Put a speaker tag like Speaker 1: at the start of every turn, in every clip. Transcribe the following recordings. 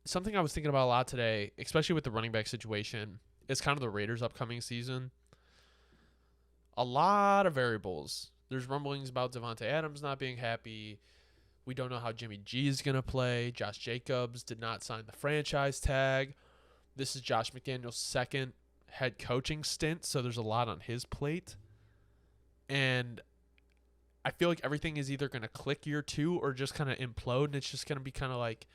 Speaker 1: something I was thinking about a lot today, especially with the running back situation, is kind of the Raiders' upcoming season. A lot of variables. There's rumblings about Devontae Adams not being happy. We don't know how Jimmy G is going to play. Josh Jacobs did not sign the franchise tag. This is Josh McDaniels' second head coaching stint, so there's a lot on his plate. And I feel like everything is either going to click year 2 or just kind of implode, and it's just going to be kind of like,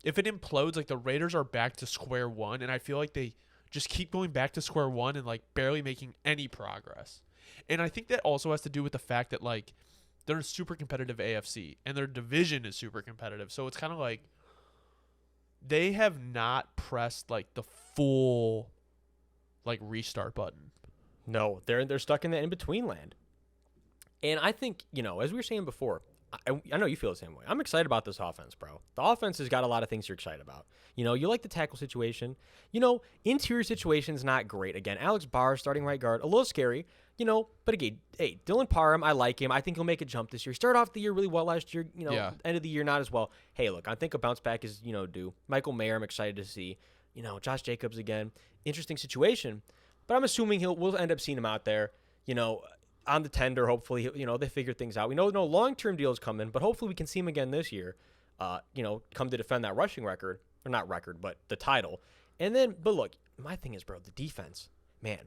Speaker 1: if it implodes, like the Raiders are back to square one, and I feel like they just keep going back to square one and like barely making any progress. And I think that also has to do with the fact that like they're a super competitive AFC and their division is super competitive. So it's kind of like they have not pressed like the full like restart button.
Speaker 2: No, they're stuck in the in-between land. And I think, as we were saying before, I know you feel the same way. I'm excited about this offense, bro. The offense has got a lot of things you're excited about. You like the tackle situation. Interior situation's not great. Again, Alex Barr starting right guard, a little scary. But again, hey, Dylan Parham, I like him. I think he'll make a jump this year. Started off the year really well last year. End of the year not as well. Hey, look, I think a bounce back is due. Michael Mayer, I'm excited to see. Josh Jacobs again. Interesting situation, but I'm assuming we'll end up seeing him out there. On the tender, hopefully, they figure things out. We know no long-term deals coming, but hopefully we can see him again this year, come to defend that rushing record. Or not record, but the title. But look, my thing is, bro, the defense. Man,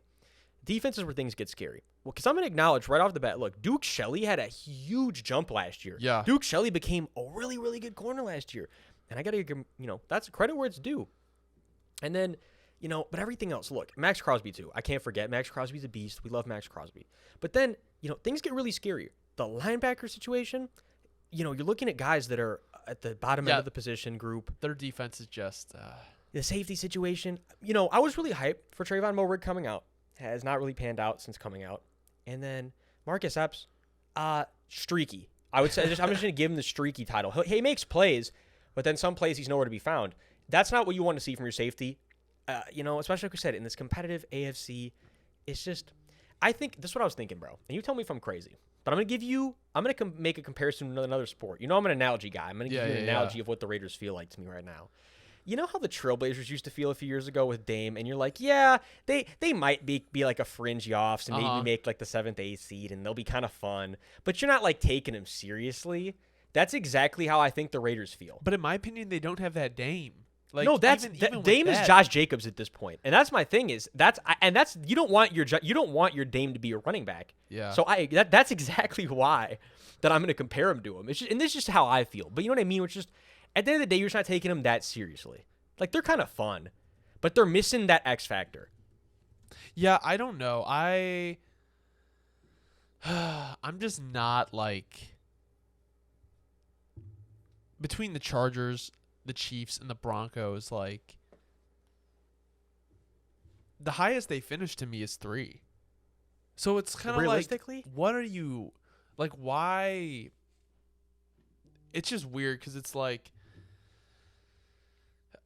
Speaker 2: defense is where things get scary. Well, because I'm going to acknowledge right off the bat, look, Duke Shelley had a huge jump last year.
Speaker 1: Yeah.
Speaker 2: Duke Shelley became a really, really good corner last year. And I got to give him, that's credit where it's due. And then, but everything else, look, Max Crosby too. I can't forget. Max Crosby's a beast. We love Max Crosby. But then, things get really scary. The linebacker situation, you're looking at guys that are at the bottom end of the position group.
Speaker 1: Their defense is just...
Speaker 2: The safety situation. I was really hyped for Trayvon Mulrig coming out. Has not really panned out since coming out. And then Marcus Epps, streaky. I would say I'm just going to give him the streaky title. He makes plays, but then some plays he's nowhere to be found. That's not what you want to see from your safety. Especially like we said, in this competitive AFC, it's just, I think, this is what I was thinking, bro. And you tell me if I'm crazy. But I'm going to make a comparison to another sport. I'm an analogy guy. I'm going to give you an analogy of what the Raiders feel like to me right now. You know how the Trailblazers used to feel a few years ago with Dame, and you're like, yeah, they might be like a fringe offs and maybe make like the 7th, 8th seed, and they'll be kind of fun. But you're not like taking them seriously. That's exactly how I think the Raiders feel.
Speaker 1: But in my opinion, they don't have that Dame. Like,
Speaker 2: no,
Speaker 1: even
Speaker 2: Dame is Josh Jacobs at this point, and that's my thing is you don't want your Dame to be a running back.
Speaker 1: Yeah.
Speaker 2: So that's exactly why that I'm going to compare him to him. And this is just how I feel. But you know what I mean? It's just at the end of the day, you're just not taking them that seriously. Like they're kind of fun, but they're missing that X factor.
Speaker 1: Yeah, I don't know. I'm just not like between the Chargers, the Chiefs, and the Broncos, like the highest they finished to me is 3. So it's kind of
Speaker 2: realistically,
Speaker 1: like, what are you like? Why? It's just weird because it's like,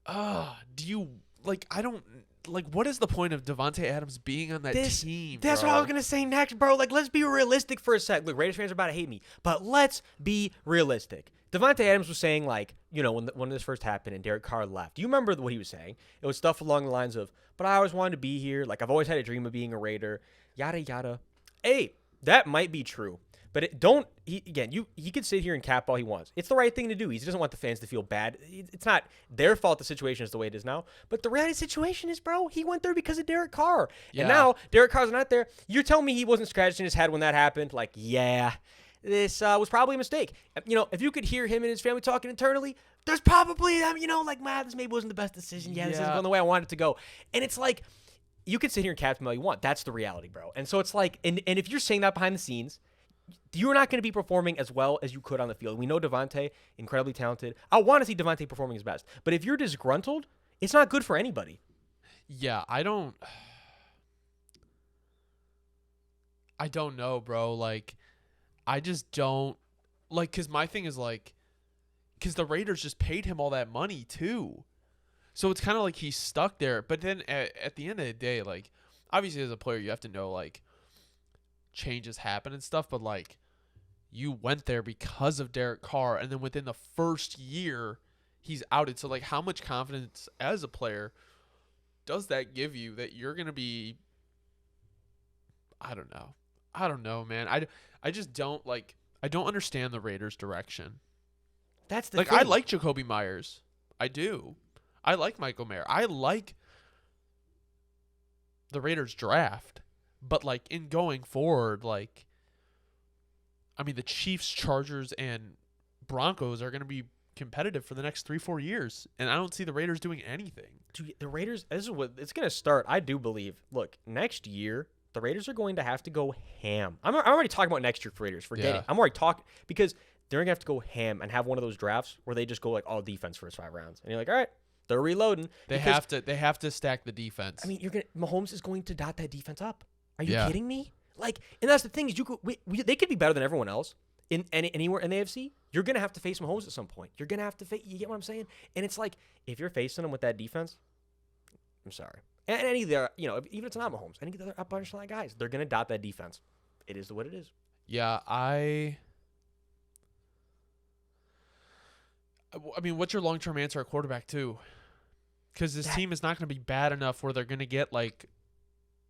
Speaker 1: do you like? I don't like. What is the point of Devontae Adams being on that team?
Speaker 2: That's
Speaker 1: bro?
Speaker 2: what I was gonna say next, bro. Like, let's be realistic for a sec. Look, Raiders fans are about to hate me, but let's be realistic. Devontae Adams was saying, like, when this first happened and Derek Carr left. Do you remember what he was saying? It was stuff along the lines of, but I always wanted to be here. Like, I've always had a dream of being a Raider. Yada, yada. Hey, that might be true. But he could sit here and cap all he wants. It's the right thing to do. He doesn't want the fans to feel bad. It's not their fault the situation is the way it is now. But the reality situation is, bro, he went there because of Derek Carr. Yeah. And now Derek Carr's not there. You're telling me he wasn't scratching his head when that happened? Like, yeah. This was probably a mistake. If you could hear him and his family talking internally, there's probably them, this maybe wasn't the best decision. Yeah, this isn't going the way I wanted it to go. And it's like, you could sit here and cap him all you want. That's the reality, bro. And so it's like, and if you're saying that behind the scenes, you're not going to be performing as well as you could on the field. We know Devontae, incredibly talented. I want to see Devontae performing his best. But if you're disgruntled, it's not good for anybody.
Speaker 1: Yeah, I don't know, bro. Like, I just don't like, because my thing is like, because the Raiders just paid him all that money too, so it's kind of like he's stuck there. But then at the end of the day, like, obviously as a player you have to know like changes happen and stuff, but like you went there because of Derek Carr, and then within the first year he's outed. So like, how much confidence as a player does that give you that you're gonna be? I don't know. I don't know, man. I just don't like. I don't understand the Raiders' direction.
Speaker 2: That's the
Speaker 1: Like,
Speaker 2: thing.
Speaker 1: I like Jacoby Myers. I do. I like Michael Mayer. I like the Raiders draft. But like in going forward, like, I mean, the Chiefs, Chargers, and Broncos are going to be competitive for the next 3-4 years, and I don't see the Raiders doing anything.
Speaker 2: Dude, the Raiders, this is what it's going to start. I do believe. Look, next year, the Raiders are going to have to go ham. I'm already talking about next year for Raiders. Forget it. I'm already talking because they're going to have to go ham and have one of those drafts where they just go like all defense first 5 rounds. And you're like, all right, they're reloading.
Speaker 1: They have to stack the defense.
Speaker 2: I mean, Mahomes is going to dot that defense up. Are you
Speaker 1: Yeah.
Speaker 2: kidding me? Like, and that's the thing is they could be better than everyone else in anywhere in the AFC. You're gonna have to face Mahomes at some point. You're gonna have to face. You get what I'm saying? And it's like if you're facing them with that defense, I'm sorry. And any of the even if it's not Mahomes, any of the other up bunch of guys, they're gonna dot that defense. It is what it is.
Speaker 1: Yeah, I mean, what's your long-term answer at quarterback too? Because this team is not going to be bad enough where they're going to get like.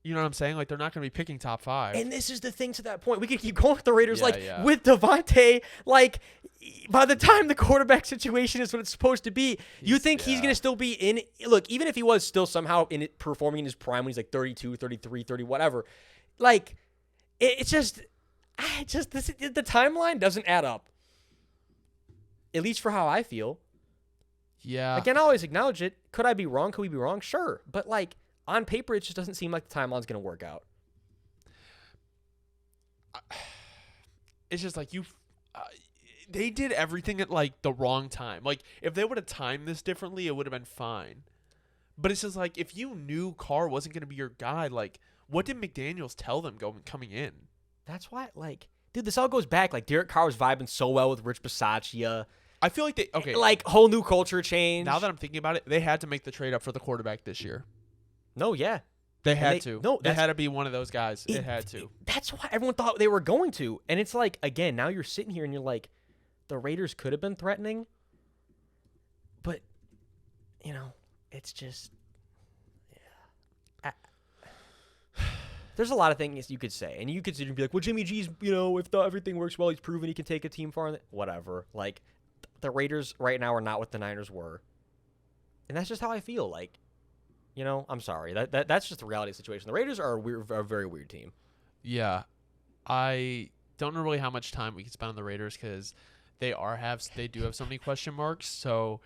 Speaker 1: You know what I'm saying? Like, they're not going to be picking top 5.
Speaker 2: And this is the thing to that point. We could keep going with the Raiders.
Speaker 1: Yeah.
Speaker 2: With Devontae, like, by the time the quarterback situation is what it's supposed to be, you think he's going to still be in. Look, even if he was still somehow in it, performing in his prime when he's like 32, 33, 30, whatever, like, it's just the timeline doesn't add up. At least for how I feel.
Speaker 1: Yeah.
Speaker 2: Again, I always acknowledge it. Could I be wrong? Could we be wrong? Sure. But, like, on paper, it just doesn't seem like the timeline's going to work out.
Speaker 1: It's just like they did everything at like the wrong time. Like, if they would have timed this differently, it would have been fine. But it's just like, if you knew Carr wasn't going to be your guy, like, what did McDaniels tell them coming in?
Speaker 2: That's why, like, dude, this all goes back. Like, Derek Carr was vibing so well with Rich Bisaccia.
Speaker 1: I feel like
Speaker 2: like, whole new culture change.
Speaker 1: Now that I'm thinking about it, they had to make the trade up for the quarterback this year.
Speaker 2: No, yeah.
Speaker 1: They had to.
Speaker 2: No,
Speaker 1: they had to be one of those guys. It had to.
Speaker 2: That's why everyone thought they were going to. And it's like, again, now you're sitting here and you're like, the Raiders could have been threatening. But, it's just, yeah. There's a lot of things you could say. And you could sit and be like, well, Jimmy G's, if everything works well, he's proven he can take a team far. Whatever. Like, the Raiders right now are not what the Niners were. And that's just how I feel. Like, I'm sorry. That's just the reality of the situation. The Raiders are a very weird team.
Speaker 1: Yeah. I don't know really how much time we can spend on the Raiders because they do have so many question marks. So